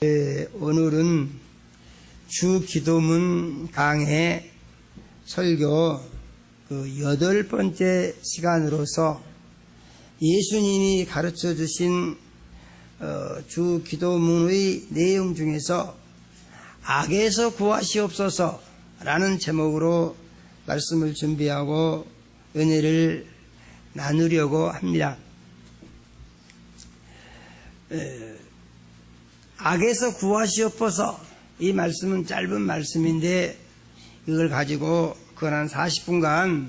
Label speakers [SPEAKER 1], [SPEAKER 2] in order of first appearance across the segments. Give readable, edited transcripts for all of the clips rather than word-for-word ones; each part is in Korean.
[SPEAKER 1] 오늘은 주 기도문 강해 설교 8번째 시간으로서 예수님이 가르쳐 주신 주 기도문의 내용 중에서 악에서 구하시옵소서 라는 제목으로 말씀을 준비하고 은혜를 나누려고 합니다. 악에서 구하시옵소서, 이 말씀은 짧은 말씀인데 이걸 가지고 한 40분간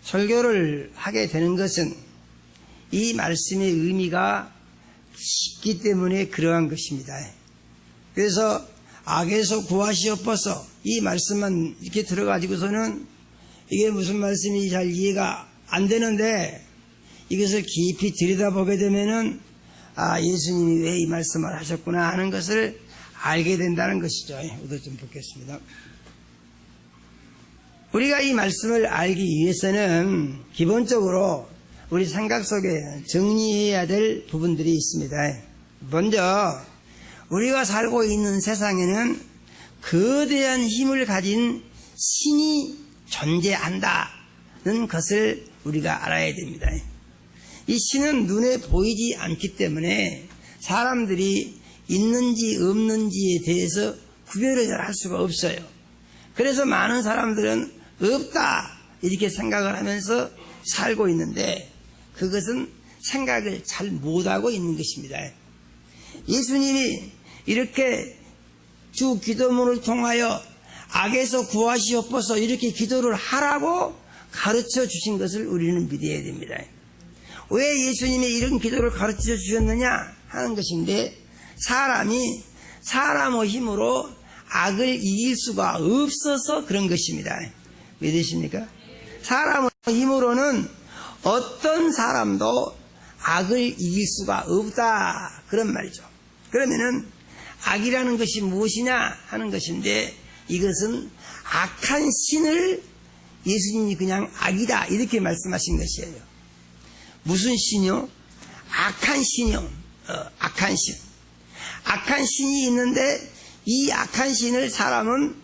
[SPEAKER 1] 설교를 하게 되는 것은 이 말씀의 의미가 깊기 때문에 그러한 것입니다. 그래서 악에서 구하시옵소서, 이 말씀만 이렇게 들어가지고서는 이게 무슨 말씀인지 잘 이해가 안 되는데, 이것을 깊이 들여다보게 되면은 예수님이 왜 이 말씀을 하셨구나 하는 것을 알게 된다는 것이죠. 우도 좀 보겠습니다. 우리가 이 말씀을 알기 위해서는 기본적으로 우리 생각 속에 정리해야 될 부분들이 있습니다. 먼저 우리가 살고 있는 세상에는 거대한 힘을 가진 신이 존재한다는 것을 우리가 알아야 됩니다. 이 신은 눈에 보이지 않기 때문에 사람들이 있는지 없는지에 대해서 구별을 잘 할 수가 없어요. 그래서 많은 사람들은 없다 이렇게 생각을 하면서 살고 있는데, 그것은 생각을 잘 못하고 있는 것입니다. 예수님이 이렇게 주 기도문을 통하여 악에서 구하시옵소서 이렇게 기도를 하라고 가르쳐 주신 것을 우리는 믿어야 됩니다. 왜 예수님이 이런 기도를 가르쳐 주셨느냐 하는 것인데, 사람이 사람의 힘으로 악을 이길 수가 없어서 그런 것입니다. 믿으십니까? 사람의 힘으로는 어떤 사람도 악을 이길 수가 없다, 그런 말이죠. 그러면은 악이라는 것이 무엇이냐 하는 것인데, 이것은 악한 신을 예수님이 그냥 악이다 이렇게 말씀하신 것이에요. 무슨 신이요? 악한 신이요. 악한 신. 악한 신이 있는데, 이 악한 신을 사람은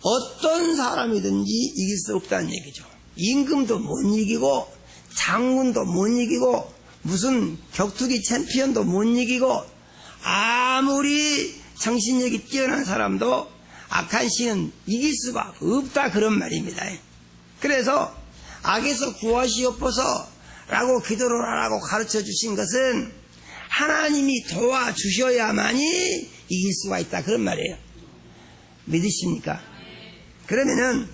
[SPEAKER 1] 어떤 사람이든지 이길 수 없다는 얘기죠. 임금도 못 이기고, 장군도 못 이기고, 무슨 격투기 챔피언도 못 이기고, 아무리 정신력이 뛰어난 사람도 악한 신은 이길 수가 없다, 그런 말입니다. 그래서 악에서 구하시옵소서 라고 기도를 하라고 가르쳐 주신 것은 하나님이 도와주셔야만이 이길 수가 있다, 그런 말이에요. 믿으십니까? 그러면은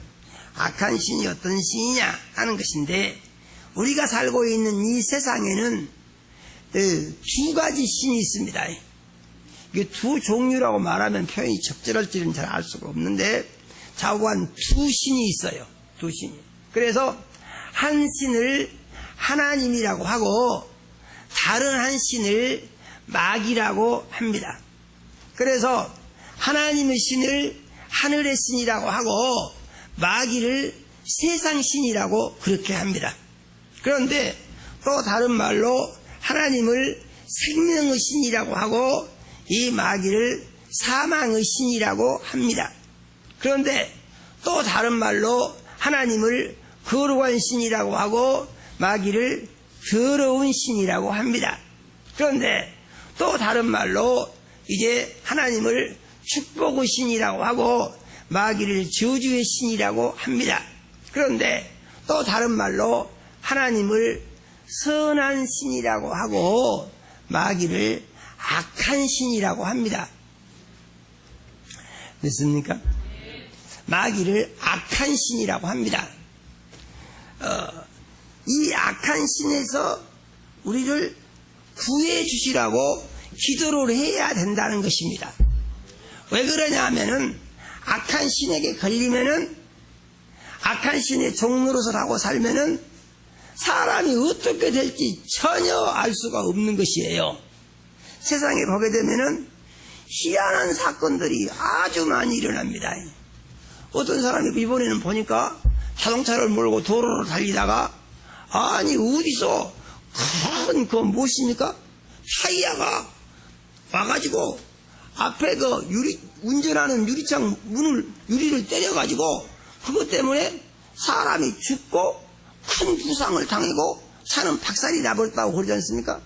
[SPEAKER 1] 악한 신이 어떤 신이냐 하는 것인데, 우리가 살고 있는 이 세상에는 두 가지 신이 있습니다. 이게 두 종류라고 말하면 표현이 적절할지는 잘 알 수가 없는데, 좌우한 두 신이 있어요. 두 신이. 그래서 한 신을 하나님이라고 하고 다른 한 신을 마귀라고 합니다. 그래서 하나님의 신을 하늘의 신이라고 하고 마귀를 세상 신이라고 그렇게 합니다. 그런데 또 다른 말로 하나님을 생명의 신이라고 하고 이 마귀를 사망의 신이라고 합니다. 그런데 또 다른 말로 하나님을 거룩한 신이라고 하고 마귀를 더러운 신이라고 합니다. 그런데 또 다른 말로 이제 하나님을 축복의 신이라고 하고 마귀를 저주의 신이라고 합니다. 그런데 또 다른 말로 하나님을 선한 신이라고 하고 마귀를 악한 신이라고 합니다. 됐습니까? 마귀를 악한 신이라고 합니다. 이 악한 신에서 우리를 구해 주시라고 기도를 해야 된다는 것입니다. 왜 그러냐 하면은 악한 신에게 걸리면은, 악한 신의 종노릇을 하고 살면은 사람이 어떻게 될지 전혀 알 수가 없는 것이에요. 세상에 보게 되면은 희한한 사건들이 아주 많이 일어납니다. 어떤 사람이 이번에는 보니까 자동차를 몰고 도로를 달리다가, 아니 어디서 큰 무엇입니까? 타이어가 와가지고 앞에 그 운전하는 유리를 때려가지고 그것 때문에 사람이 죽고 큰 부상을 당하고 차는 박살이 나버렸다고 그러지 않습니까?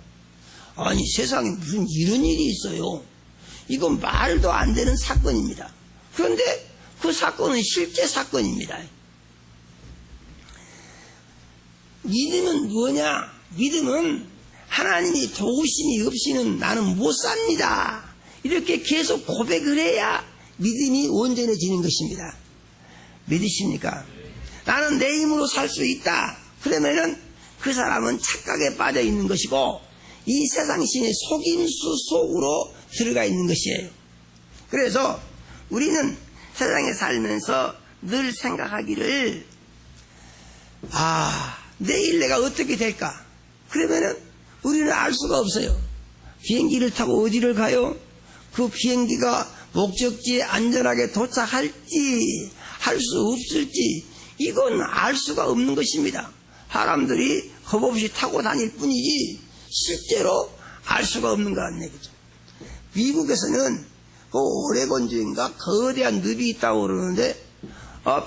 [SPEAKER 1] 아니, 세상에 무슨 이런 일이 있어요. 이건 말도 안 되는 사건입니다. 그런데 그 사건은 실제 사건입니다. 믿음은 뭐냐? 믿음은 하나님이 도우심이 없이는 나는 못 삽니다. 이렇게 계속 고백을 해야 믿음이 온전해지는 것입니다. 믿으십니까? 나는 내 힘으로 살 수 있다. 그러면은 그 사람은 착각에 빠져 있는 것이고 이 세상 신의 속임수 속으로 들어가 있는 것이에요. 그래서 우리는 세상에 살면서 늘 생각하기를 내일 내가 어떻게 될까? 그러면은 우리는 알 수가 없어요. 비행기를 타고 어디를 가요? 그 비행기가 목적지에 안전하게 도착할지 할 수 없을지 이건 알 수가 없는 것입니다. 사람들이 겁없이 타고 다닐 뿐이지 실제로 알 수가 없는 거란 얘기죠. 미국에서는 그 오레곤주인가 거대한 늪이 있다고 그러는데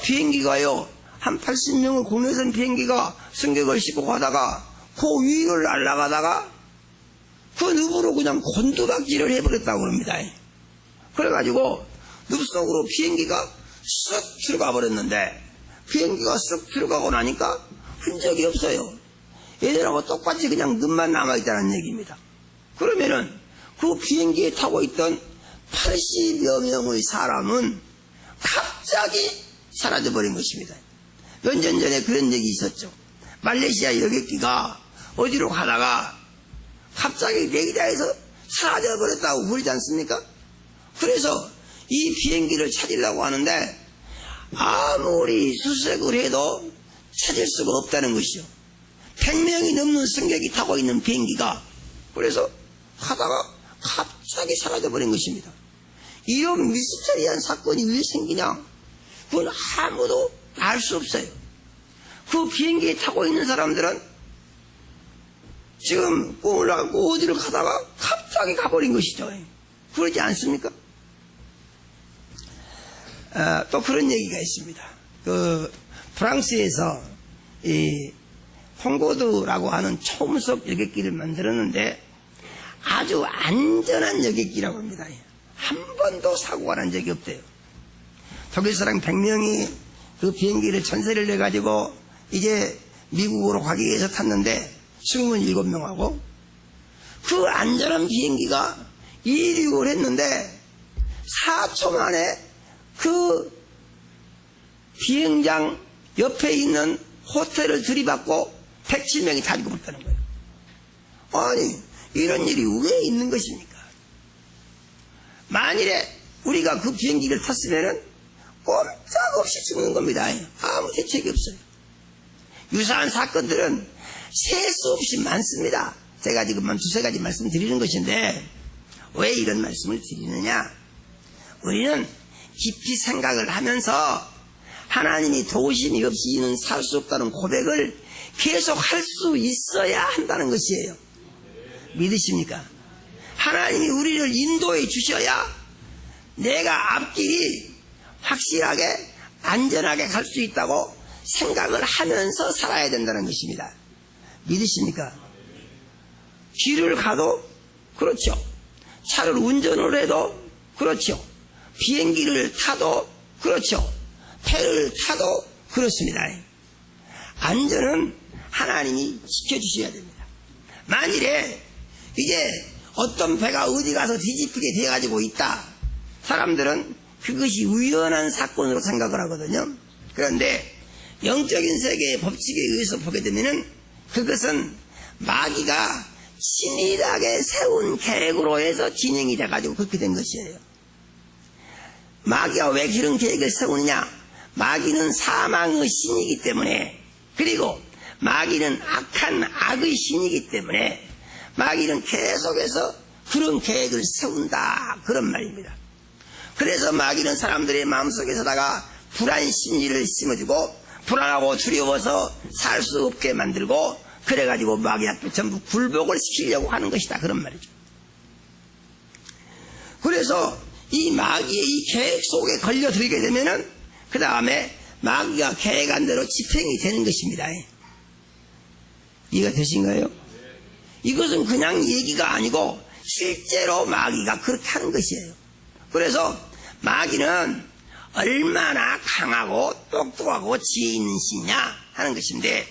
[SPEAKER 1] 비행기가요 한 80명을 국내선 비행기가 승객을 싣고 가다가 그 위를 날아가다가 그 늪으로 그냥 곤두박질을 해버렸다고 그럽니다. 그래가지고 늪 속으로 비행기가 쑥 들어가 버렸는데 비행기가 쑥 들어가고 나니까 흔적이 없어요. 얘들하고 똑같이 그냥 늪만 남아있다는 얘기입니다. 그러면은 그 비행기에 타고 있던 80여 명의 사람은 갑자기 사라져버린 것입니다. 몇 년 전에 그런 얘기 있었죠. 말레이시아 여객기가 어디로 가다가 갑자기 레이더에서 사라져버렸다고 그러지 않습니까? 그래서 이 비행기를 찾으려고 하는데 아무리 수색을 해도 찾을 수가 없다는 것이죠. 100명이 넘는 승객이 타고 있는 비행기가 그래서 가다가 갑자기 사라져버린 것입니다. 이런 미스터리한 사건이 왜 생기냐? 그건 아무도 알 수 없어요. 그 비행기에 타고 있는 사람들은 지금 올라가고 어디를 가다가 갑자기 가버린 것이죠. 그러지 않습니까? 또 그런 얘기가 있습니다. 그 프랑스에서 이 콩고드라고 하는 초음속 여객기를 만들었는데 아주 안전한 여객기라고 합니다. 한 번도 사고가 난 적이 없대요. 독일 사람 100명이 그 비행기를 전세를 내가지고 이제 미국으로 가기 위해서 탔는데 승무원 7명하고 그 안전한 비행기가 이륙을 했는데 4초 만에 그 비행장 옆에 있는 호텔을 들이받고 107명이 다 죽어버렸다는 거예요. 아니 이런 일이 왜 있는 것입니까? 만일에 우리가 그 비행기를 탔으면은 꼼짝없이 죽는 겁니다. 아무 대책이 없어요. 유사한 사건들은 셀 수 없이 많습니다. 제가 지금만 두세 가지 말씀드리는 것인데 왜 이런 말씀을 드리느냐? 우리는 깊이 생각을 하면서 하나님이 도우심이 없이는 살 수 없다는 고백을 계속 할 수 있어야 한다는 것이에요. 믿으십니까? 하나님이 우리를 인도해 주셔야 내가 앞길이 확실하게 안전하게 갈 수 있다고 생각을 하면서 살아야 된다는 것입니다. 믿으십니까? 길을 가도 그렇죠. 차를 운전을 해도 그렇죠. 비행기를 타도 그렇죠. 배를 타도 그렇습니다. 안전은 하나님이 지켜주셔야 됩니다. 만일에 이제 어떤 배가 어디 가서 뒤집히게 돼가지고 있다. 사람들은 그것이 우연한 사건으로 생각을 하거든요. 그런데 영적인 세계의 법칙에 의해서 보게 되면은 그것은 마귀가 치밀하게 세운 계획으로 해서 진행이 돼가지고 그렇게 된 것이에요. 마귀가 왜 그런 계획을 세우느냐? 마귀는 사망의 신이기 때문에, 그리고 마귀는 악한 악의 신이기 때문에 마귀는 계속해서 그런 계획을 세운다, 그런 말입니다. 그래서 마귀는 사람들의 마음속에서다가 불안 심리를 심어주고 불안하고 두려워서 살 수 없게 만들고 그래가지고 마귀 앞에 전부 굴복을 시키려고 하는 것이다, 그런 말이죠. 그래서 그래서 이 마귀의 이 계획 속에 걸려들게 되면은 그 다음에 마귀가 계획한 대로 집행이 되는 것입니다. 이해가 되신가요? 이것은 그냥 얘기가 아니고 실제로 마귀가 그렇게 하는 것이에요. 그래서 마귀는 얼마나 강하고 똑똑하고 지혜 있는 신이냐 하는 것인데,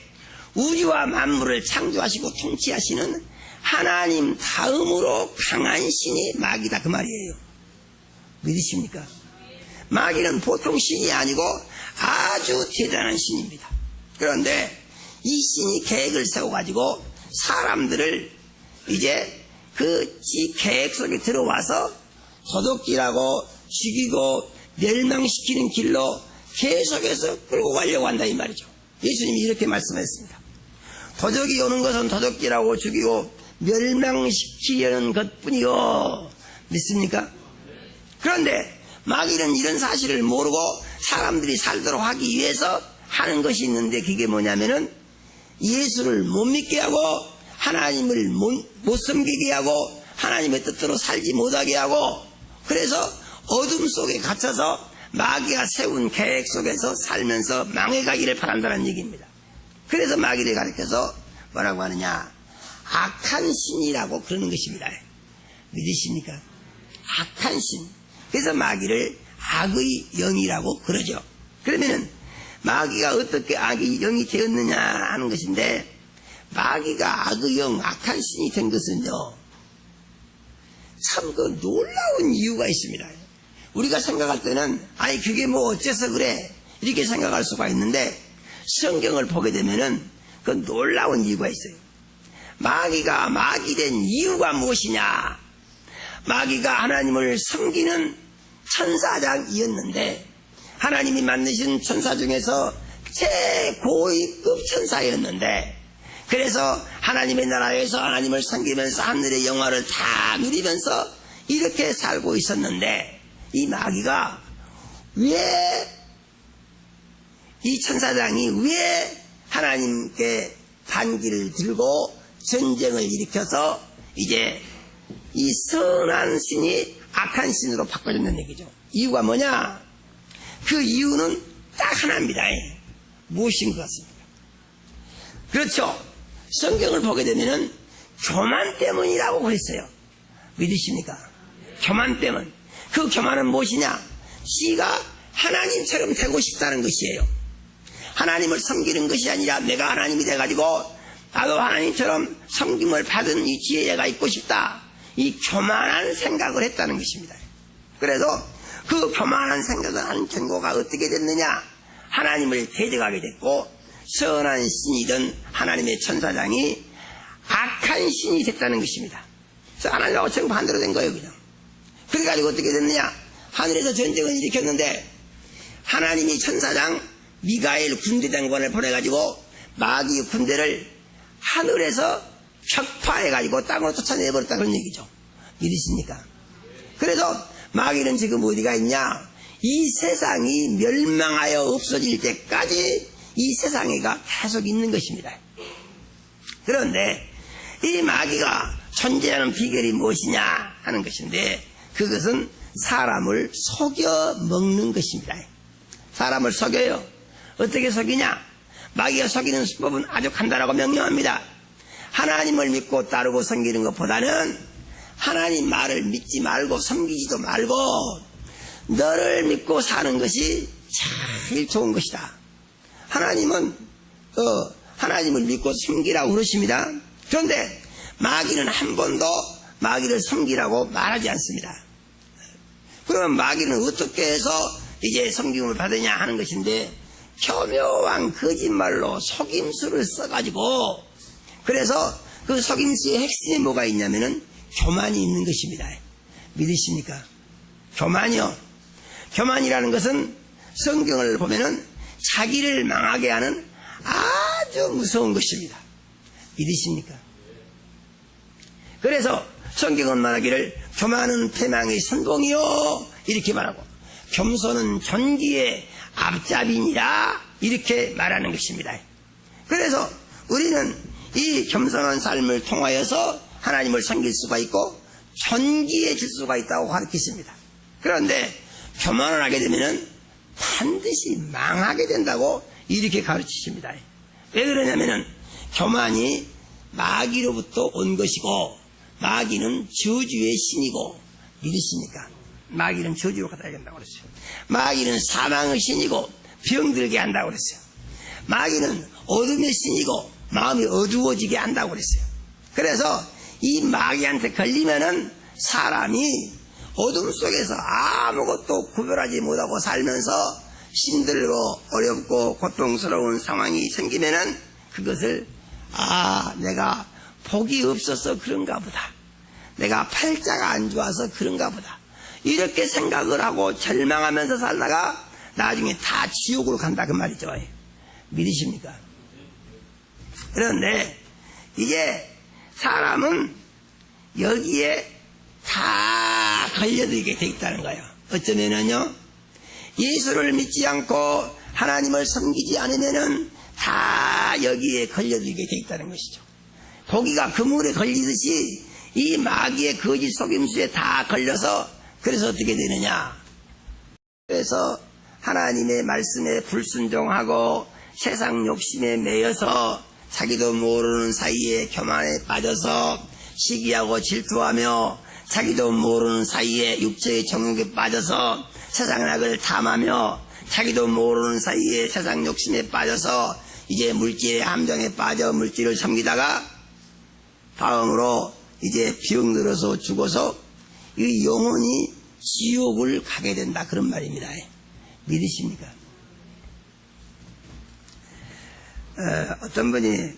[SPEAKER 1] 우주와 만물을 창조하시고 통치하시는 하나님 다음으로 강한 신이 마귀다 그 말이에요. 믿으십니까? 마귀는 보통 신이 아니고 아주 대단한 신입니다. 그런데 이 신이 계획을 세워가지고 사람들을 이제 그 계획 속에 들어와서 도둑질하고 죽이고 멸망시키는 길로 계속해서 끌고 가려고 한다 이 말이죠. 예수님이 이렇게 말씀했습니다. 도적이 오는 것은 도둑질하고 죽이고 멸망시키려는 것뿐이요. 믿습니까? 그런데 마귀는 이런 사실을 모르고 사람들이 살도록 하기 위해서 하는 것이 있는데, 그게 뭐냐면은 예수를 못 믿게 하고 하나님을 못 섬기게 하고 하나님의 뜻대로 살지 못하게 하고, 그래서 어둠 속에 갇혀서 마귀가 세운 계획 속에서 살면서 망해가기를 바란다는 얘기입니다. 그래서 마귀를 가리켜서 뭐라고 하느냐, 악한 신이라고 그러는 것입니다. 믿으십니까? 악한 신. 그래서 마귀를 악의 영이라고 그러죠. 그러면은 마귀가 어떻게 악의 영이 되었느냐 하는 것인데, 마귀가 악의 영, 악한 신이 된 것은요, 참 그 놀라운 이유가 있습니다. 우리가 생각할 때는 아니 그게 뭐 어째서 그래 이렇게 생각할 수가 있는데, 성경을 보게 되면은 그 놀라운 이유가 있어요. 마귀가 마귀 된 이유가 무엇이냐? 마귀가 하나님을 섬기는 천사장이었는데, 하나님이 만드신 천사 중에서 최고위급 천사였는데, 그래서 하나님의 나라에서 하나님을 섬기면서 하늘의 영화를 다 누리면서 이렇게 살고 있었는데, 이 마귀가 왜, 이 천사장이 왜 하나님께 반기를 들고 전쟁을 일으켜서 이제 이 선한 신이 악한 신으로 바꿔졌는 얘기죠. 이유가 뭐냐? 그 이유는 딱 하나입니다. 무엇인 것 같습니까? 그렇죠. 성경을 보게 되면은 교만 때문이라고 그랬어요. 믿으십니까? 교만 때문. 그 교만은 무엇이냐? 지가 하나님처럼 되고 싶다는 것이에요. 하나님을 섬기는 것이 아니라 내가 하나님이 돼가지고 나도 하나님처럼 섬김을 받은 이 지혜가 있고 싶다. 이 교만한 생각을 했다는 것입니다. 그래서 그 교만한 생각을 하는 경고가 어떻게 됐느냐? 하나님을 대적하게 됐고, 선한 신이던 하나님의 천사장이 악한 신이 됐다는 것입니다. 그래서 하나님하고 정반대로 된 거예요, 그냥. 그래가지고 어떻게 됐느냐? 하늘에서 전쟁을 일으켰는데, 하나님이 천사장 미가엘 군대장관을 보내가지고 마귀 군대를 하늘에서 격파해가지고 땅으로 쫓아내버렸다 그런 얘기죠. 믿으십니까? 그래서 마귀는 지금 어디가 있냐? 이 세상이 멸망하여 없어질 때까지 이 세상에가 계속 있는 것입니다. 그런데 이 마귀가 존재하는 비결이 무엇이냐 하는 것인데, 그것은 사람을 속여 먹는 것입니다. 사람을 속여요. 어떻게 속이냐? 마귀가 속이는 수법은 아주 간단하고 명료합니다. 하나님을 믿고 따르고 섬기는 것보다는 하나님 말을 믿지 말고 섬기지도 말고 너를 믿고 사는 것이 제일 좋은 것이다. 하나님은 하나님을 믿고 섬기라고 그러십니다. 그런데 마귀는 한 번도 마귀를 섬기라고 말하지 않습니다. 그러면 마귀는 어떻게 해서 이제 섬김을 받으냐 하는 것인데, 교묘한 거짓말로 속임수를 써가지고, 그래서 그 속임수의 핵심에 뭐가 있냐면은 교만이 있는 것입니다. 믿으십니까? 교만이요. 교만이라는 것은 성경을 보면은 자기를 망하게 하는 아주 무서운 것입니다. 믿으십니까? 그래서 성경은 말하기를 교만은 패망의 선봉이요 이렇게 말하고, 겸손은 존귀의 앞잡이니라 이렇게 말하는 것입니다. 그래서 우리는 이 겸손한 삶을 통하여서 하나님을 섬길 수가 있고, 존귀해질 수가 있다고 가르치십니다. 그런데 교만을 하게 되면은 반드시 망하게 된다고 이렇게 가르치십니다. 왜 그러냐면은 교만이 마귀로부터 온 것이고 마귀는 저주의 신이고 믿으십니까? 마귀는 저주로 갖다 야긴다고 그랬어요. 마귀는 사망의 신이고 병들게 한다고 그랬어요. 마귀는 어둠의 신이고 마음이 어두워지게 한다고 그랬어요. 그래서 이 마귀한테 걸리면은 사람이 어둠 속에서 아무것도 구별하지 못하고 살면서 힘들고 어렵고 고통스러운 상황이 생기면은 그것을 내가 복이 없어서 그런가 보다. 내가 팔자가 안 좋아서 그런가 보다. 이렇게 생각을 하고 절망하면서 살다가 나중에 다 지옥으로 간다 그 말이죠. 믿으십니까? 그런데 이게 사람은 여기에 다 걸려들게 돼 있다는 거예요. 어쩌면은요, 예수를 믿지 않고 하나님을 섬기지 않으면은 다 여기에 걸려들게 돼 있다는 것이죠. 고기가 그물에 걸리듯이 이 마귀의 거짓 속임수에 다 걸려서 그래서 어떻게 되느냐. 그래서 하나님의 말씀에 불순종하고 세상 욕심에 매여서 자기도 모르는 사이에 교만에 빠져서 시기하고 질투하며 자기도 모르는 사이에 육체의 정욕에 빠져서 세상 악을 탐하며 자기도 모르는 사이에 세상 욕심에 빠져서 이제 물질의 함정에 빠져 물질을 섬기다가 다음으로 이제 병들어서 죽어서 이 영혼이 지옥을 가게 된다 그런 말입니다. 믿으십니까? 어떤 분이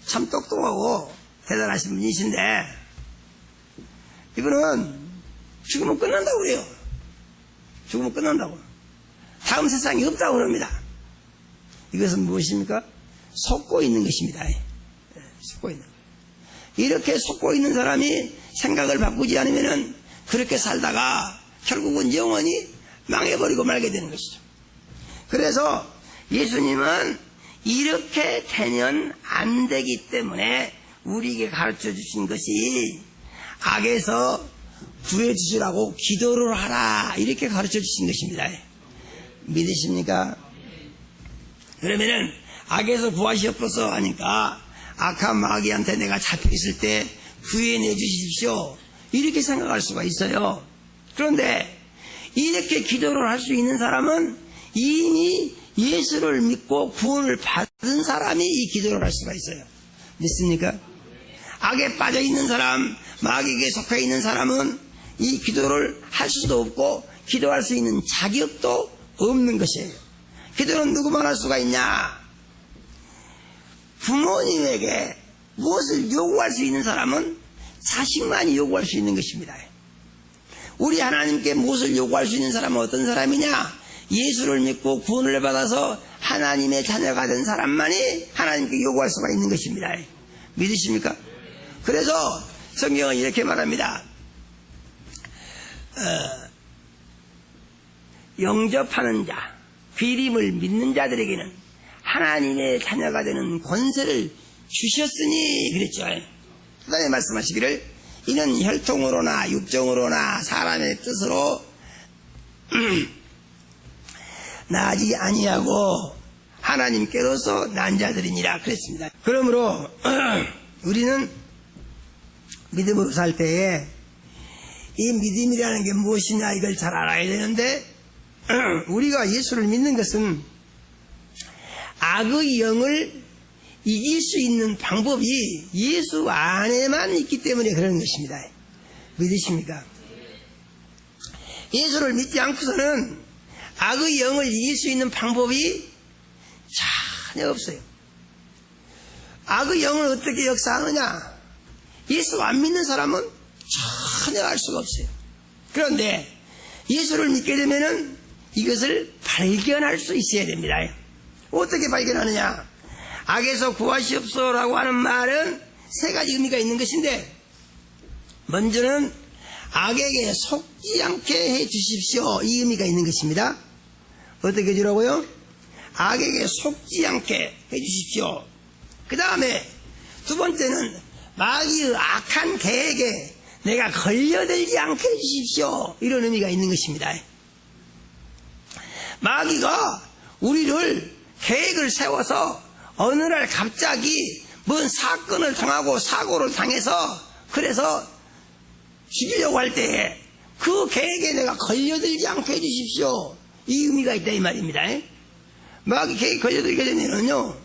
[SPEAKER 1] 참 똑똑하고 대단하신 분이신데 이분은 죽으면 끝난다고 그래요. 죽으면 끝난다고. 다음 세상이 없다고 그럽니다. 이것은 무엇입니까? 속고 있는 것입니다. 속고 있는 거예요. 이렇게 속고 있는 사람이 생각을 바꾸지 않으면 그렇게 살다가 결국은 영원히 망해버리고 말게 되는 것이죠. 그래서 예수님은 이렇게 되면 안 되기 때문에 우리에게 가르쳐 주신 것이 악에서 구해주시라고 기도를 하라 이렇게 가르쳐 주신 것입니다. 믿으십니까? 그러면은 악에서 구하시옵소서 하니까 악한 마귀한테 내가 잡혀있을 때 구해내 주십시오 이렇게 생각할 수가 있어요. 그런데 이렇게 기도를 할 수 있는 사람은 이미 예수를 믿고 구원을 받은 사람이 이 기도를 할 수가 있어요. 믿습니까? 악에 빠져 있는 사람, 마귀에게 속해 있는 사람은 이 기도를 할 수도 없고 기도할 수 있는 자격도 없는 것이에요. 기도는 누구만 할 수가 있냐? 부모님에게 무엇을 요구할 수 있는 사람은 자식만이 요구할 수 있는 것입니다. 우리 하나님께 무엇을 요구할 수 있는 사람은 어떤 사람이냐? 예수를 믿고 구원을 받아서 하나님의 자녀가 된 사람만이 하나님께 요구할 수가 있는 것입니다. 믿으십니까? 그래서 성경은 이렇게 말합니다. 영접하는 자, 그 이름을 믿는 자들에게는 하나님의 자녀가 되는 권세를 주셨으니 그랬죠. 그 다음에 말씀하시기를 이는 혈통으로나 육정으로나 사람의 뜻으로 나지 아니하고 하나님께로서 난 자들이니라 그랬습니다. 그러므로 우리는 믿음으로 살 때에 이 믿음이라는 게 무엇이냐 이걸 잘 알아야 되는데 우리가 예수를 믿는 것은 악의 영을 이길 수 있는 방법이 예수 안에만 있기 때문에 그런 것입니다. 믿으십니까? 예수를 믿지 않고서는 악의 영을 이길 수 있는 방법이 전혀 없어요. 악의 영을 어떻게 역사하느냐? 예수 안 믿는 사람은 전혀 알 수가 없어요. 그런데 예수를 믿게 되면은 이것을 발견할 수 있어야 됩니다. 어떻게 발견하느냐? 악에서 구하시옵소서라고 하는 말은 세 가지 의미가 있는 것인데 먼저는 악에게 속지 않게 해 주십시오. 이 의미가 있는 것입니다. 어떻게 해주라고요? 악에게 속지 않게 해 주십시오. 그 다음에 두 번째는 마귀의 악한 계획에 내가 걸려들지 않게 해주십시오. 이런 의미가 있는 것입니다. 마귀가 우리를 계획을 세워서 어느 날 갑자기 뭔 사건을 당하고 사고를 당해서 그래서 죽이려고 할 때에 그 계획에 내가 걸려들지 않게 해주십시오. 이 의미가 있다 이 말입니다. 마귀 계획에 걸려들게 되면요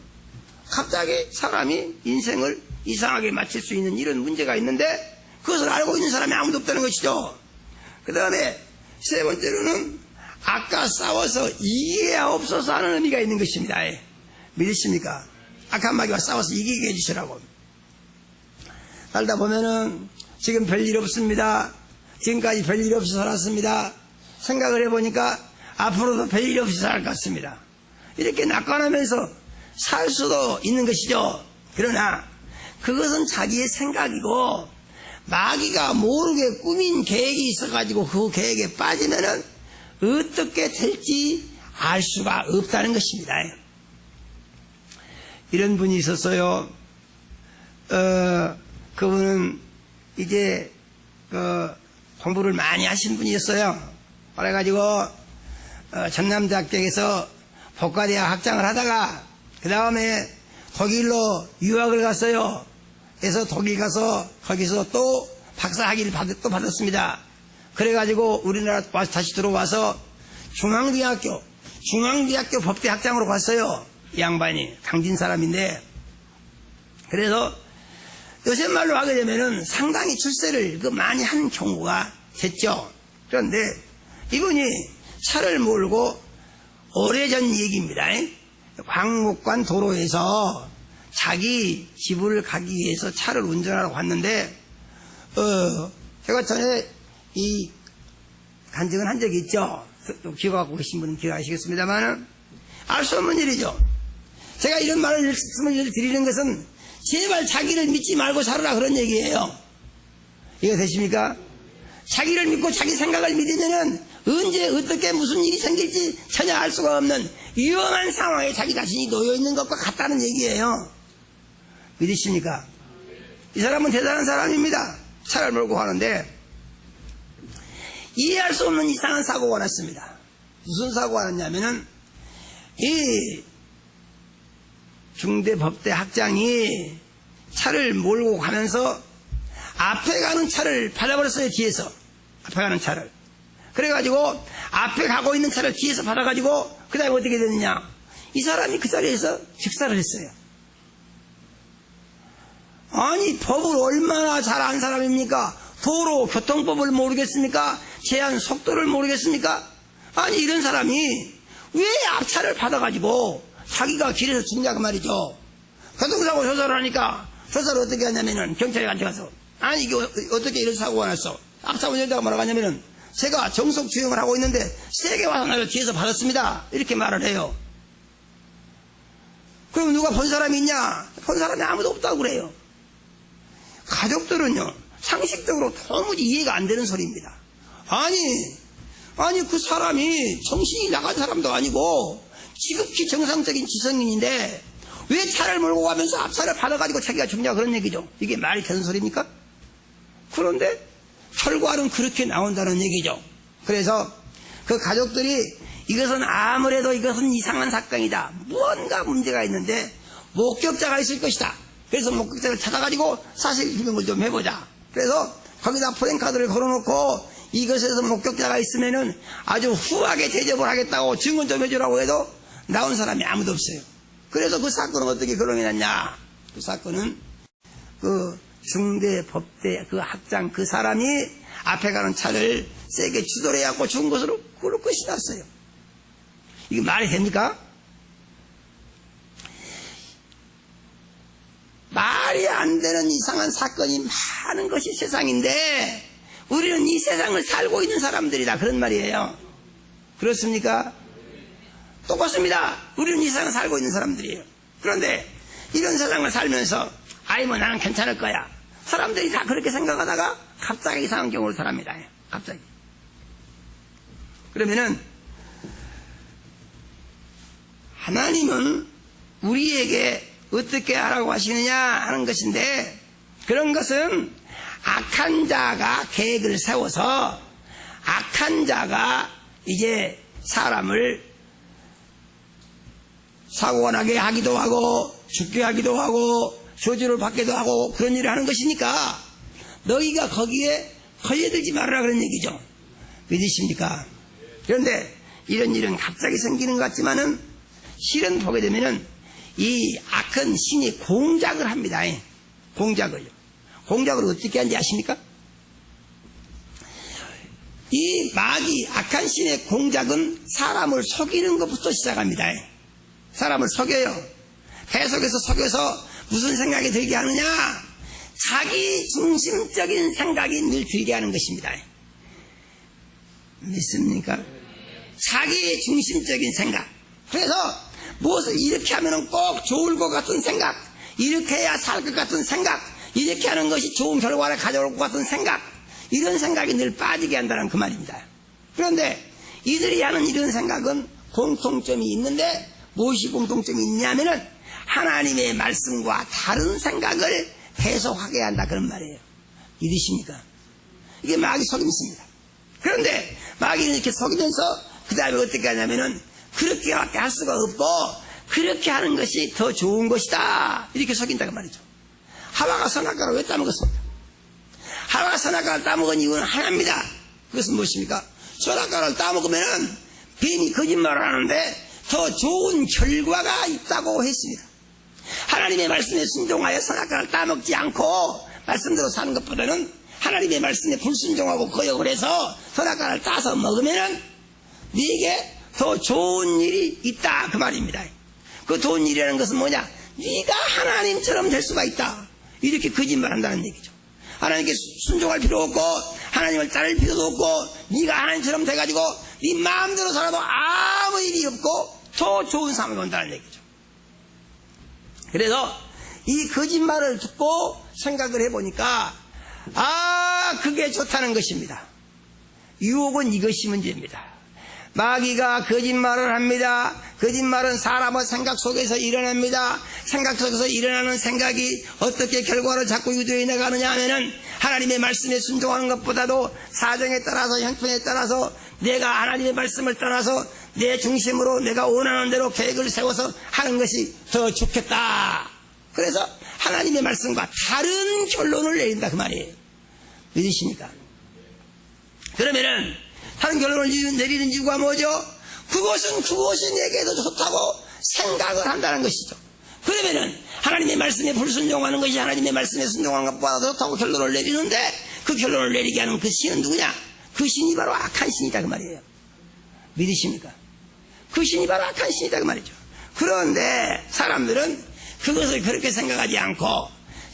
[SPEAKER 1] 갑자기 사람이 인생을 이상하게 마칠 수 있는 이런 문제가 있는데 그것을 알고 있는 사람이 아무도 없다는 것이죠. 그 다음에 세 번째로는 아까 싸워서 이겨야 없어서 하는 의미가 있는 것입니다. 믿으십니까? 악한 마귀와 싸워서 이기게 해주시라고. 살다 보면은 지금 별일 없습니다. 지금까지 별일 없이 살았습니다. 생각을 해보니까 앞으로도 별일 없이 살 것 같습니다. 이렇게 낙관하면서 살 수도 있는 것이죠. 그러나 그것은 자기의 생각이고 마귀가 모르게 꾸민 계획이 있어가지고 그 계획에 빠지면은 어떻게 될지 알 수가 없다는 것입니다. 이런 분이 있었어요. 그분은 이제 공부를 많이 하신 분이었어요. 그래가지고 전남대학교에서 법과대학 학장을 하다가 그 다음에 독일로 유학을 갔어요. 그래서 독일 가서 거기서 또 박사학위를 또 받았습니다. 그래가지고 우리나라 와서 다시 들어와서 중앙대학교 법대 학장으로 갔어요. 이 양반이 강진 사람인데 그래서 요새 말로 하게 되면은 상당히 출세를 많이 한 경우가 됐죠. 그런데 이분이 차를 몰고 오래전 얘기입니다. 광목관 도로에서 자기 집을 가기 위해서 차를 운전하러 갔는데 제가 전에 이 간증을 한 적이 있죠. 또 기억하고 계신 분은 기억하시겠습니다만 알 수 없는 일이죠. 제가 이런 말씀을 드리는 것은 제발 자기를 믿지 말고 살아라 그런 얘기예요. 이거 되십니까? 자기를 믿고 자기 생각을 믿으면은 언제 어떻게 무슨 일이 생길지 전혀 알 수가 없는 위험한 상황에 자기 자신이 놓여 있는 것과 같다는 얘기예요. 믿으십니까? 이 사람은 대단한 사람입니다. 차를 몰고 가는데 이해할 수 없는 이상한 사고가 났습니다. 무슨 사고가 났냐면은 이 중대법대 학장이 차를 몰고 가면서 앞에 가는 차를 받아버렸어요. 뒤에서 앞에 가는 차를 그래가지고 앞에 가고 있는 차를 뒤에서 받아가지고 그 다음에 어떻게 됐느냐 이 사람이 그 자리에서 즉사를 했어요. 아니 법을 얼마나 잘 안 사람입니까? 도로 교통법을 모르겠습니까? 제한 속도를 모르겠습니까? 아니 이런 사람이 왜 앞차를 받아가지고 자기가 길에서 죽냐고 말이죠. 교통사고 조사를 하니까 조사를 어떻게 하냐면은 경찰에 가서 아니 이게 어떻게 이런 사고가 났어. 앞차 운전자가 뭐라고 하냐면은 제가 정속 주행을 하고 있는데 세게 와서 나를 뒤에서 받았습니다. 이렇게 말을 해요. 그럼 누가 본 사람이 있냐? 본 사람이 아무도 없다고 그래요. 가족들은요 상식적으로 도무지 이해가 안 되는 소리입니다. 아니 그 사람이 정신이 나간 사람도 아니고 지극히 정상적인 지성인인데 왜 차를 몰고 가면서 앞차를 받아가지고 자기가 죽냐 그런 얘기죠. 이게 말이 되는 소리입니까? 그런데 결과는 그렇게 나온다는 얘기죠. 그래서 그 가족들이 이것은 아무래도 이것은 이상한 사건이다. 무언가 문제가 있는데 목격자가 있을 것이다. 그래서 목격자를 찾아가지고 사실 규명을 좀 해보자. 그래서 거기다 프랭카드를 걸어놓고 이것에서 목격자가 있으면은 아주 후하게 대접을 하겠다고 증언 좀 해주라고 해도 나온 사람이 아무도 없어요. 그래서 그 사건은 어떻게 결론이 났냐? 그 사건은 그 중대 법대 그 학장 그 사람이 앞에 가는 차를 세게 추돌해갖고 죽은 것으로 그걸로 끝이 났어요. 이게 말이 됩니까? 말이 안 되는 이상한 사건이 많은 것이 세상인데 우리는 이 세상을 살고 있는 사람들이다 그런 말이에요. 그렇습니까? 똑같습니다. 우리는 이 세상을 살고 있는 사람들이에요. 그런데 이런 세상을 살면서 아이 뭐 나는 괜찮을 거야. 사람들이 다 그렇게 생각하다가 갑자기 이상한 경우를 살합니다. 갑자기. 그러면은 하나님은 우리에게 어떻게 하라고 하시느냐 하는 것인데 그런 것은 악한 자가 계획을 세워서 악한 자가 이제 사람을 사고가 나게 하기도 하고 죽게 하기도 하고 저주를 받기도 하고 그런 일을 하는 것이니까 너희가 거기에 걸려들지 말아라 그런 얘기죠. 믿으십니까? 그런데 이런 일은 갑자기 생기는 것 같지만은 실은 보게 되면은 이 악한 신이 공작을 합니다. 공작을 어떻게 하는지 아십니까? 이 마귀 악한 신의 공작은 사람을 속이는 것부터 시작합니다. 사람을 속여요. 계속해서 속여서 무슨 생각이 들게 하느냐? 자기 중심적인 생각이 늘 들게 하는 것입니다. 믿습니까? 자기 중심적인 생각. 그래서 무엇을 이렇게 하면 꼭 좋을 것 같은 생각, 이렇게 해야 살 것 같은 생각, 이렇게 하는 것이 좋은 결과를 가져올 것 같은 생각, 이런 생각이 늘 빠지게 한다는 그 말입니다. 그런데 이들이 하는 이런 생각은 공통점이 있는데 무엇이 공통점이 있냐면은 하나님의 말씀과 다른 생각을 계속하게 한다 그런 말이에요. 믿으십니까? 이게 마귀 속임입니다. 그런데 마귀는 이렇게 속이면서 그 다음에 어떻게 하냐면은 그렇게밖에 할 수가 없고 그렇게 하는 것이 더 좋은 것이다 이렇게 속인다고 말이죠. 하와가 선악과를 왜 따먹었습니까? 하와가 선악과를 따먹은 이유는 하나입니다. 그것은 무엇입니까? 선악과를 따먹으면은 괜히 거짓말을 하는데 더 좋은 결과가 있다고 했습니다. 하나님의 말씀에 순종하여 선악과를 따먹지 않고 말씀대로 사는 것보다는 하나님의 말씀에 불순종하고 거역을 해서 선악과를 따서 먹으면은 네게 더 좋은 일이 있다 그 말입니다. 그 좋은 일이라는 것은 뭐냐? 네가 하나님처럼 될 수가 있다 이렇게 거짓말한다는 얘기죠. 하나님께 순종할 필요 없고 하나님을 따를 필요도 없고 네가 하나님처럼 돼가지고 네 마음대로 살아도 아무 일이 없고 더 좋은 삶을 온다는 얘기죠. 그래서 이 거짓말을 듣고 생각을 해보니까 그게 좋다는 것입니다. 유혹은 이것이 문제입니다. 마귀가 거짓말을 합니다. 거짓말은 사람의 생각 속에서 일어납니다. 생각 속에서 일어나는 생각이 어떻게 결과를 자꾸 유도해 나가느냐 하면은 하나님의 말씀에 순종하는 것보다도 사정에 따라서 형편에 따라서 내가 하나님의 말씀을 떠나서 내 중심으로 내가 원하는 대로 계획을 세워서 하는 것이 더 좋겠다. 그래서 하나님의 말씀과 다른 결론을 내린다 그 말이에요. 믿으십니까? 그러면은 다른 결론을 내리는 이유가 뭐죠? 그것이 내게도 좋다고 생각을 한다는 것이죠. 그러면은 하나님의 말씀에 불순종하는 것이 하나님의 말씀에 순종하는 것보다 좋다고 결론을 내리는데 그 결론을 내리게 하는 그 신은 누구냐? 그 신이 바로 악한 신이다 그 말이에요. 믿으십니까? 그 신이 바로 악한 신이다 그 말이죠. 그런데 사람들은 그것을 그렇게 생각하지 않고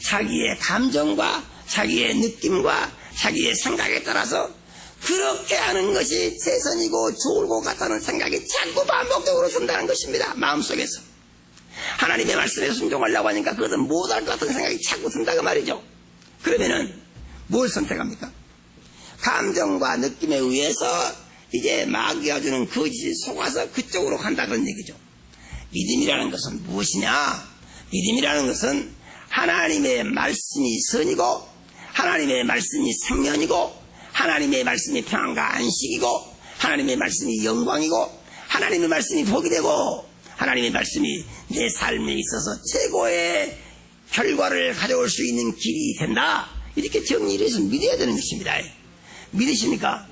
[SPEAKER 1] 자기의 감정과 자기의 느낌과 자기의 생각에 따라서 그렇게 하는 것이 최선이고 좋을 것 같다는 생각이 자꾸 반복적으로 든다는 것입니다. 마음속에서 하나님의 말씀에 순종하려고 하니까 그것은 못할 것 같은 생각이 자꾸 든다고 말이죠. 그러면은 뭘 선택합니까? 감정과 느낌에 의해서 이제 마귀가 주는 거짓에 속아서 그쪽으로 간다 그런 얘기죠. 믿음이라는 것은 무엇이냐? 믿음이라는 것은 하나님의 말씀이 선이고 하나님의 말씀이 생명이고 하나님의 말씀이 평안과 안식이고 하나님의 말씀이 영광이고 하나님의 말씀이 복이 되고 하나님의 말씀이 내 삶에 있어서 최고의 결과를 가져올 수 있는 길이 된다. 이렇게 정리를 해서 믿어야 되는 것입니다. 믿으십니까?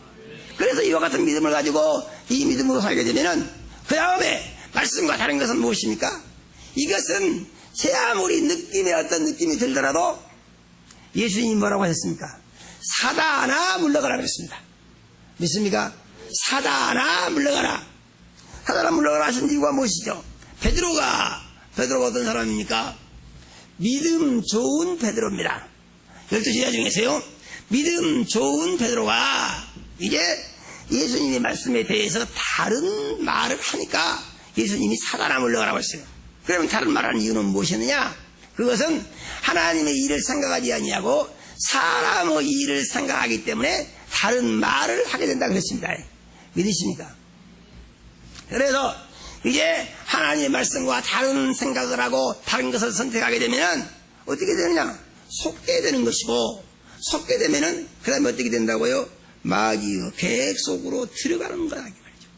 [SPEAKER 1] 그래서 이와 같은 믿음을 가지고 이 믿음으로 살게 되면은 그 다음에 말씀과 다른 것은 무엇입니까? 이것은 제 아무리 느낌에 어떤 느낌이 들더라도 예수님이 뭐라고 하셨습니까? 사단아 물러가라 그랬습니다. 믿습니까? 사단아 물러가라. 사단아 물러가라 하신 이유가 무엇이죠? 베드로가 어떤 사람입니까? 믿음 좋은 베드로입니다. 12제자 중에서요 믿음 좋은 베드로가 이제 예수님의 말씀에 대해서 다른 말을 하니까 예수님이 사단아 물러가라고 했어요. 그러면 다른 말하는 이유는 무엇이었느냐? 그것은 하나님의 일을 생각하지 아니하고 사람의 일을 생각하기 때문에 다른 말을 하게 된다 그랬습니다. 믿으십니까? 그래서 이제 하나님의 말씀과 다른 생각을 하고 다른 것을 선택하게 되면 어떻게 되느냐? 속게 되는 것이고, 속게 되면은 그 다음에 어떻게 된다고요? 마귀의 계획 속으로 들어가는 거다 이 말이죠.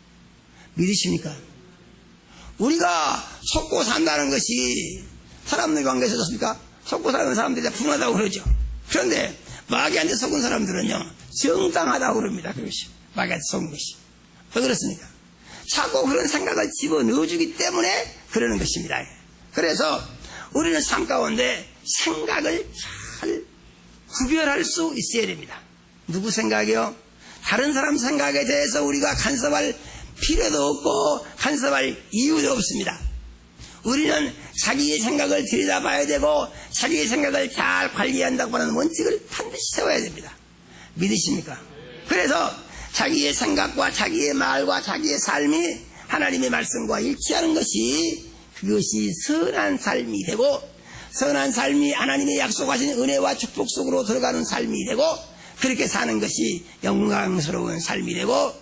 [SPEAKER 1] 믿으십니까? 우리가 속고 산다는 것이 사람들 관계에서 어떻습니까? 속고 사는 사람들이 다 분하다고 그러죠. 그런데 마귀한테 속은 사람들은요, 정당하다고 그럽니다. 그것이 마귀한테 속은 것이. 왜 그렇습니까? 자꾸 그런 생각을 집어넣어주기 때문에 그러는 것입니다. 그래서 우리는 삶 가운데 생각을 잘 구별할 수 있어야 됩니다. 누구 생각이요? 다른 사람 생각에 대해서 우리가 간섭할 필요도 없고 간섭할 이유도 없습니다. 우리는 자기의 생각을 들여다봐야 되고 자기의 생각을 잘 관리한다고 하는 원칙을 반드시 세워야 됩니다. 믿으십니까? 그래서 자기의 생각과 자기의 말과 자기의 삶이 하나님의 말씀과 일치하는 것이 그것이 선한 삶이 되고, 선한 삶이 하나님의 약속하신 은혜와 축복 속으로 들어가는 삶이 되고, 그렇게 사는 것이 영광스러운 삶이 되고,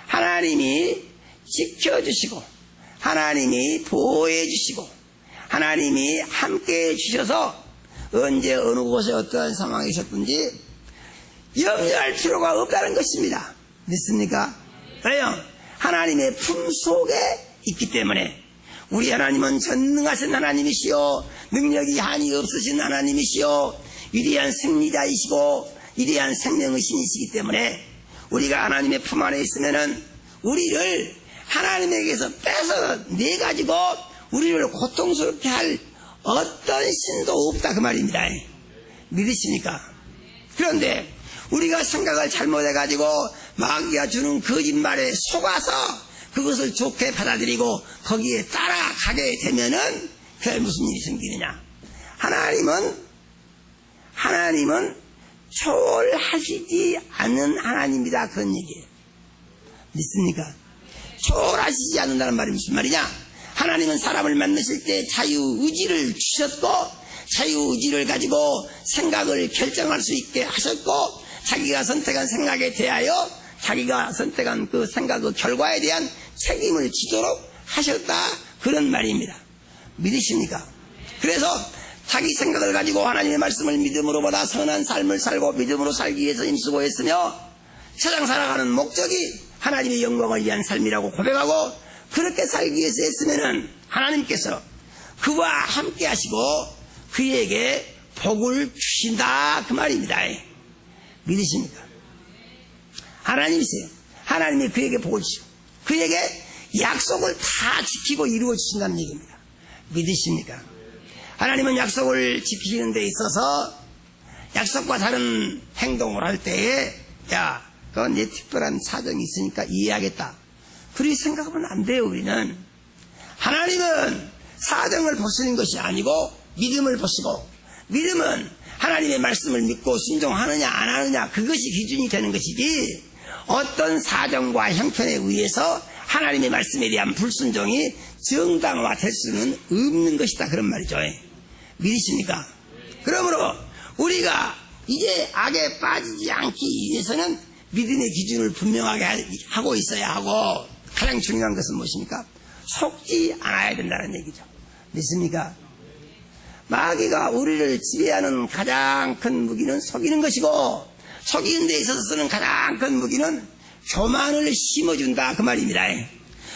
[SPEAKER 1] 하나님이 지켜주시고 하나님이 보호해 주시고 하나님이 함께해 주셔서 언제 어느 곳에 어떠한 상황이 있었든지 염려할 필요가 없다는 것입니다. 믿습니까? 왜요? 하나님의 품속에 있기 때문에. 우리 하나님은 전능하신 하나님이시요 능력이 한이 없으신 하나님이시요 위대한 승리자이시고 위대한 생명의 신이시기 때문에 우리가 하나님의 품 안에 있으면은 우리를 하나님에게서 뺏어내가지고 우리를 고통스럽게 할 어떤 신도 없다 그 말입니다. 믿으십니까? 그런데 우리가 생각을 잘못해가지고 마귀가 주는 거짓말에 속아서 그것을 좋게 받아들이고 거기에 따라가게 되면은 그게 무슨 일이 생기느냐? 하나님은 초월하시지 않는 하나님이다 그런 얘기예요. 믿습니까? 초월하시지 않는다는 말이 무슨 말이냐? 하나님은 사람을 만드실 때 자유의지를 주셨고 자유의지를 가지고 생각을 결정할 수 있게 하셨고 자기가 선택한 생각에 대하여 자기가 선택한 그 생각의 결과에 대한 책임을 지도록 하셨다 그런 말입니다. 믿으십니까? 그래서 자기 생각을 가지고 하나님의 말씀을 믿음으로 보다 선한 삶을 살고 믿음으로 살기 위해서 힘쓰고 했으며 세상 살아가는 목적이 하나님의 영광을 위한 삶이라고 고백하고 그렇게 살기 위해서 했으면은 하나님께서 그와 함께 하시고 그에게 복을 주신다 그 말입니다. 믿으십니까? 하나님이세요. 하나님이 그에게 복을 주시고 그에게 약속을 다 지키고 이루어 주신다는 얘기입니다. 믿으십니까? 하나님은 약속을 지키시는 데 있어서 약속과 다른 행동을 할 때에 야, 그건 내 특별한 사정이 있으니까 이해하겠다. 그렇게 생각하면 안 돼요. 우리는 하나님은 사정을 보시는 것이 아니고 믿음을 보시고 믿음은 하나님의 말씀을 믿고 순종하느냐 안 하느냐 그것이 기준이 되는 것이지 어떤 사정과 형편에 의해서 하나님의 말씀에 대한 불순종이 정당화될 수는 없는 것이다 그런 말이죠. 믿으십니까? 그러므로 우리가 이제 악에 빠지지 않기 위해서는 믿음의 기준을 분명하게 하고 있어야 하고 가장 중요한 것은 무엇입니까? 속지 않아야 된다는 얘기죠. 믿습니까? 마귀가 우리를 지배하는 가장 큰 무기는 속이는 것이고 속이는 데 있어서 쓰는 가장 큰 무기는 교만을 심어준다 그 말입니다.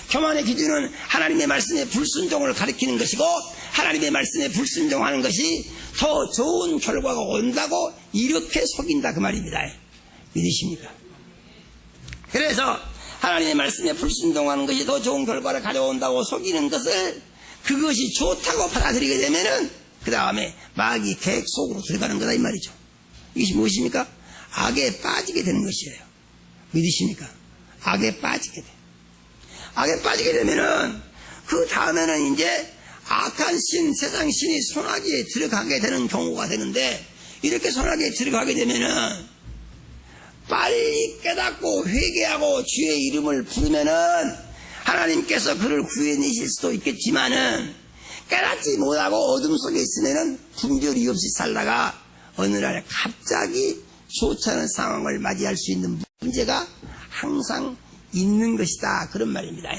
[SPEAKER 1] 교만의 기준은 하나님의 말씀에 불순종을 가리키는 것이고 하나님의 말씀에 불순종하는 것이 더 좋은 결과가 온다고 이렇게 속인다 그 말입니다. 믿으십니까? 그래서 하나님의 말씀에 불순종하는 것이 더 좋은 결과를 가져온다고 속이는 것을 그것이 좋다고 받아들이게 되면은 그 다음에 마귀 계획 속으로 들어가는 거다 이 말이죠. 이것이 무엇입니까? 악에 빠지게 되는 것이에요. 믿으십니까? 악에 빠지게 돼. 악에 빠지게 되면은 그 다음에는 이제 악한 신, 세상 신이 손아귀에 들어가게 되는 경우가 되는데 이렇게 손아귀에 들어가게 되면은 빨리 깨닫고 회개하고 주의 이름을 부르면은 하나님께서 그를 구해내실 수도 있겠지만은 깨닫지 못하고 어둠 속에 있으면은 분별이 없이 살다가 어느 날 갑자기 좋지 않은 상황을 맞이할 수 있는 문제가 항상 있는 것이다 그런 말입니다.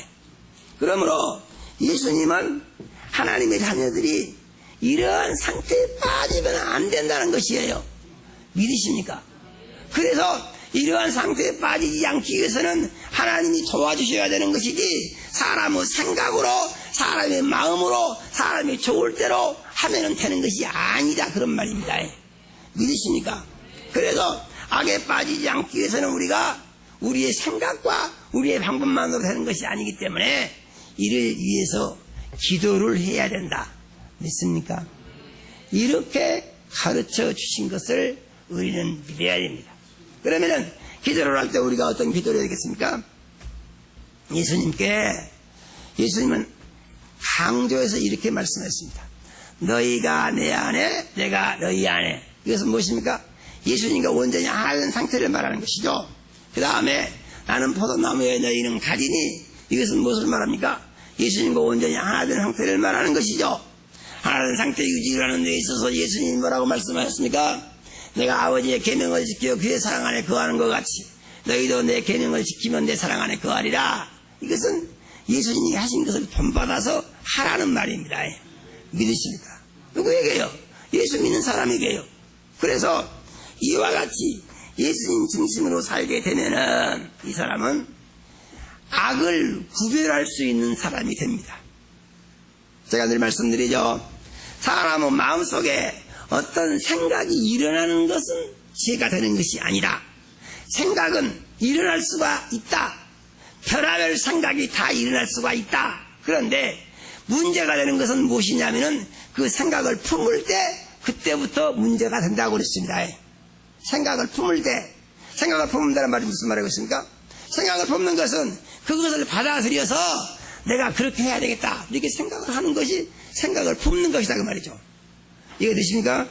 [SPEAKER 1] 그러므로 예수님은 하나님의 자녀들이 이러한 상태에 빠지면 안 된다는 것이에요. 믿으십니까? 그래서 이러한 상태에 빠지지 않기 위해서는 하나님이 도와주셔야 되는 것이지, 사람의 생각으로, 사람의 마음으로, 사람이 좋을 대로 하면은 되는 것이 아니다, 그런 말입니다. 믿으십니까? 그래서 악에 빠지지 않기 위해서는 우리가 우리의 생각과 우리의 방법만으로 되는 것이 아니기 때문에 이를 위해서 기도를 해야 된다. 믿습니까? 이렇게 가르쳐 주신 것을 우리는 믿어야 됩니다. 그러면은 기도를 할 때 우리가 어떤 기도를 해야 되겠습니까? 예수님은 강조해서 이렇게 말씀하셨습니다. 너희가 내 안에, 내가 너희 안에. 이것은 무엇입니까? 예수님과 온전히 하나된 상태를 말하는 것이죠. 그 다음에 나는 포도나무에 너희는 가지니. 이것은 무엇을 말합니까? 예수님과 온전히 하나된 상태를 말하는 것이죠. 하나된 상태 유지를 하는 데 있어서 예수님이 뭐라고 말씀하셨습니까? 내가 아버지의 계명을 지켜 그의 사랑 안에 거하는 것 같이 너희도 내 계명을 지키면 내 사랑 안에 거하리라. 이것은 예수님이 하신 것을 본받아서 하라는 말입니다. 믿으십니까? 누구에게요? 예수 믿는 사람에게요. 그래서 이와 같이 예수님 중심으로 살게 되면은 이 사람은 악을 구별할 수 있는 사람이 됩니다. 제가 늘 말씀드리죠. 사람의 마음속에 어떤 생각이 일어나는 것은 죄가 되는 것이 아니라, 생각은 일어날 수가 있다. 별의별 생각이 다 일어날 수가 있다. 그런데 문제가 되는 것은 무엇이냐면은 그 생각을 품을 때 그때부터 문제가 된다고 그랬습니다. 생각을 품을 때, 생각을 품는다는 말이 무슨 말이고 있습니까? 생각을 품는 것은 그것을 받아들여서 내가 그렇게 해야 되겠다 이렇게 생각을 하는 것이 생각을 품는 것이다, 그 말이죠. 이해 되십니까?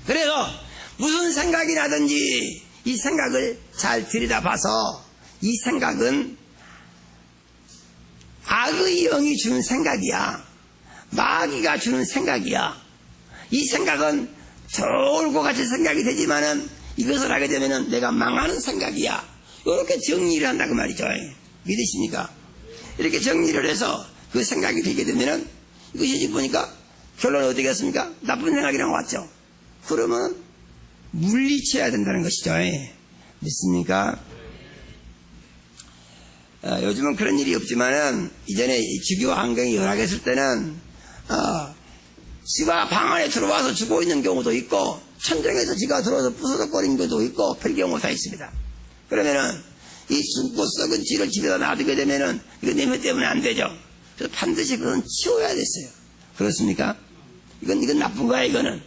[SPEAKER 1] 그래서 무슨 생각이 나든지 이 생각을 잘 들여다봐서 이 생각은 악의 영이 주는 생각이야, 마귀가 주는 생각이야. 이 생각은 좋을 것 같이 생각이 되지만은 이것을 하게 되면은 내가 망하는 생각이야. 이렇게 정리를 한다, 그 말이죠. 믿으십니까? 이렇게 정리를 해서 그 생각이 들게 되면은 이것이 지금 보니까 결론은 어떻게 했습니까? 나쁜 생각이랑 왔죠. 그러면 물리쳐야 된다는 것이죠. 믿습니까? 요즘은 그런 일이 없지만은 이전에 주교 환경이 열악했을 때는 지가 방 안에 들어와서 죽어 있는 경우도 있고 천장에서 지가 들어와서 부서져버린 것도 있고 별 경우가 다 있습니다. 그러면은 이 죽고 썩은 쥐를 집에다 놔두게 되면은 이거 냄새 때문에 안 되죠. 그래서 반드시 그건 치워야 됐어요. 그렇습니까? 이건 나쁜 거야, 이거는.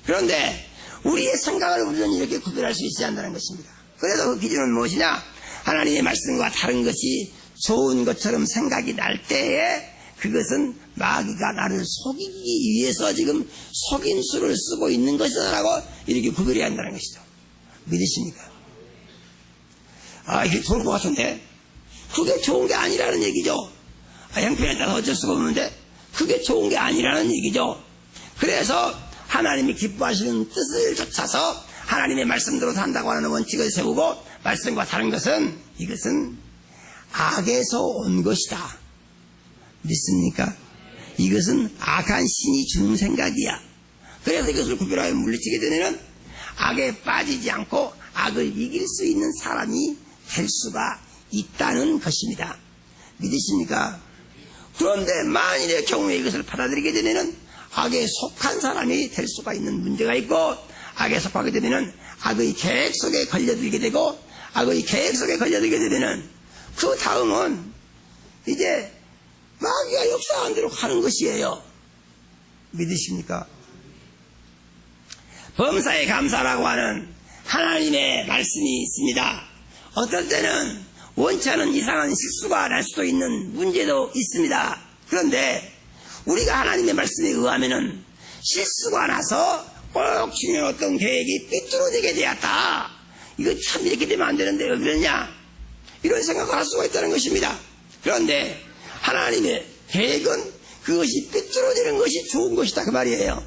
[SPEAKER 1] 그런데 우리의 생각을 우리는 이렇게 구별할 수 있어야 한다는 것입니다. 그래서 그 기준은 무엇이냐? 하나님의 말씀과 다른 것이 좋은 것처럼 생각이 날 때에 그것은 마귀가 나를 속이기 위해서 지금 속임수를 쓰고 있는 것이다라고 이렇게 구별해야 한다는 것이죠. 믿으십니까? 이게 좋을 것 같은데 그게 좋은 게 아니라는 얘기죠. 형편에 따라서 어쩔 수가 없는데 그게 좋은 게 아니라는 얘기죠. 그래서 하나님이 기뻐하시는 뜻을 쫓아서 하나님의 말씀대로 산다고 하는 원칙을 세우고, 말씀과 다른 것은 이것은 악에서 온 것이다. 믿습니까? 이것은 악한 신이 주는 생각이야. 그래서 이것을 구별하여 물리치게 되면 악에 빠지지 않고 악을 이길 수 있는 사람이 될 수가 있다는 것입니다. 믿으십니까? 그런데 만일의 경우에 이것을 받아들이게 되면 악에 속한 사람이 될 수가 있는 문제가 있고, 악에 속하게 되면 악의 계획 속에 걸려들게 되고, 악의 계획 속에 걸려들게 되면 그 다음은 이제 마귀가 역사한 대로 가는 것이에요. 믿으십니까? 범사에 감사라고 하는 하나님의 말씀이 있습니다. 어떨 때는 원치 않은 이상한 실수가 날 수도 있는 문제도 있습니다. 그런데 우리가 하나님의 말씀에 의하면은 실수가 나서 꼭 중요한 어떤 계획이 삐뚤어지게 되었다. 이거 참 이렇게 되면 안 되는데 왜 그러냐? 이런 생각을 할 수가 있다는 것입니다. 그런데 하나님의 계획은 그것이 삐뚤어지는 것이 좋은 것이다, 그 말이에요.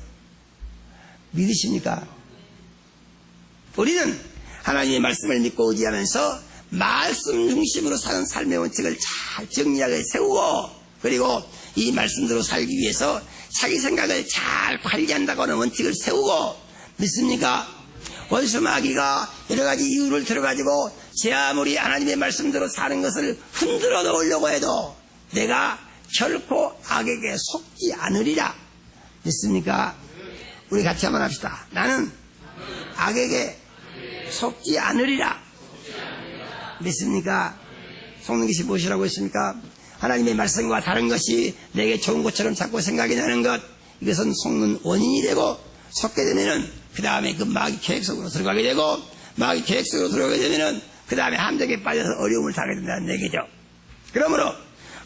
[SPEAKER 1] 믿으십니까? 우리는 하나님의 말씀을 믿고 의지하면서 말씀 중심으로 사는 삶의 원칙을 잘 정리하게 세우고, 그리고 이 말씀대로 살기 위해서 자기 생각을 잘 관리한다고 하는 원칙을 세우고, 믿습니까? 원수 마귀가 여러 가지 이유를 들어가지고 제 아무리 하나님의 말씀대로 사는 것을 흔들어 놓으려고 해도 내가 결코 악에게 속지 않으리라. 믿습니까? 우리 같이 한번 합시다. 나는 악에게 속지 않으리라. 믿습니까? 속는 것이 무엇이라고 했습니까? 하나님의 말씀과 다른 것이 내게 좋은 것처럼 자꾸 생각이 나는 것, 이것은 속는 원인이 되고, 속게 되면은 그 다음에 그 마귀 계획 속으로 들어가게 되고, 마귀 계획 속으로 들어가게 되면은 그 다음에 함정에 빠져서 어려움을 당하게 된다는 얘기죠. 그러므로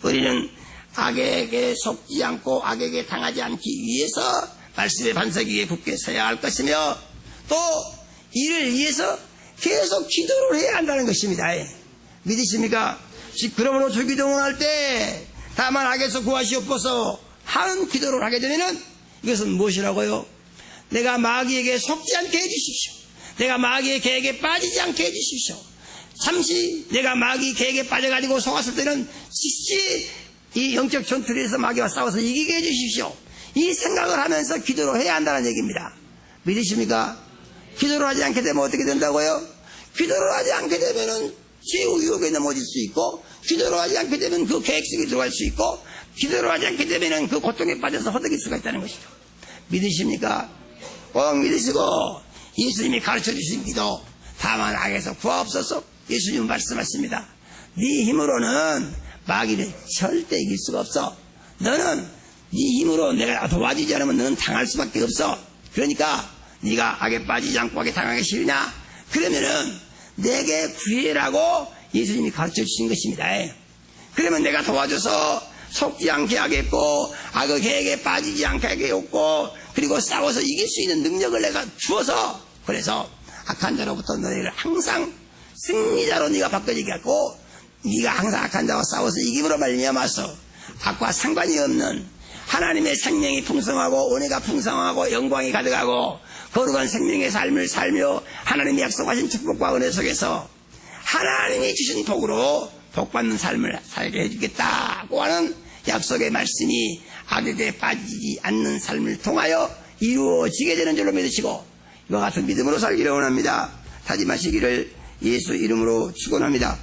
[SPEAKER 1] 우리는 악에게 속지 않고 악에게 당하지 않기 위해서 말씀의 반석 위에 굳게 서야 할 것이며, 또 이를 위해서 계속 기도를 해야 한다는 것입니다. 믿으십니까? 그러므로 주기도문을 할 때 다만 악에서 구하시옵소서 하는 기도를 하게 되면은 이것은 무엇이라고요? 내가 마귀에게 속지 않게 해주십시오. 내가 마귀의 계획에 빠지지 않게 해주십시오. 잠시 내가 마귀 계획에 빠져가지고 속았을 때는 즉시 이 영적 전투에서 마귀와 싸워서 이기게 해주십시오. 이 생각을 하면서 기도를 해야 한다는 얘기입니다. 믿으십니까? 기도를 하지 않게 되면 어떻게 된다고요? 기도를 하지 않게 되면은 죄의 유혹에 넘어질 수 있고, 기도를 하지 않게 되면 그 계획 속에 들어갈 수 있고, 기도를 하지 않게 되면은 그 고통에 빠져서 허덕일 수가 있다는 것이죠. 믿으십니까? 꼭 믿으시고, 예수님이 가르쳐 주신 기도, 다만 악에서 구하옵소서. 예수님은 말씀하십니다. 네 힘으로는 마귀를 절대 이길 수가 없어. 너는 네 힘으로 내가 도와주지 않으면 너는 당할 수밖에 없어. 그러니까 네가 악에 빠지지 않고 악에 당하기 싫으냐? 그러면은 내게 구해라고 예수님이 가르쳐 주신 것입니다. 그러면 내가 도와줘서 속지 않게 하겠고, 악의 계획에 빠지지 않게 하겠고, 그리고 싸워서 이길 수 있는 능력을 내가 주어서, 그래서 악한 자로부터 너희를 항상 승리자로 네가 바꿔지게 하고, 네가 항상 악한 자와 싸워서 이김으로 말미암아서 악과 상관이 없는 하나님의 생명이 풍성하고 은혜가 풍성하고 영광이 가득하고 거룩한 생명의 삶을 살며 하나님이 약속하신 축복과 은혜 속에서 하나님이 주신 복으로 복받는 삶을 살게 해주겠다고 하는 약속의 말씀이 악에게 빠지지 않는 삶을 통하여 이루어지게 되는 줄로 믿으시고, 이와 같은 믿음으로 살기를 원합니다. 다짐하시기를 예수 이름으로 축원합니다.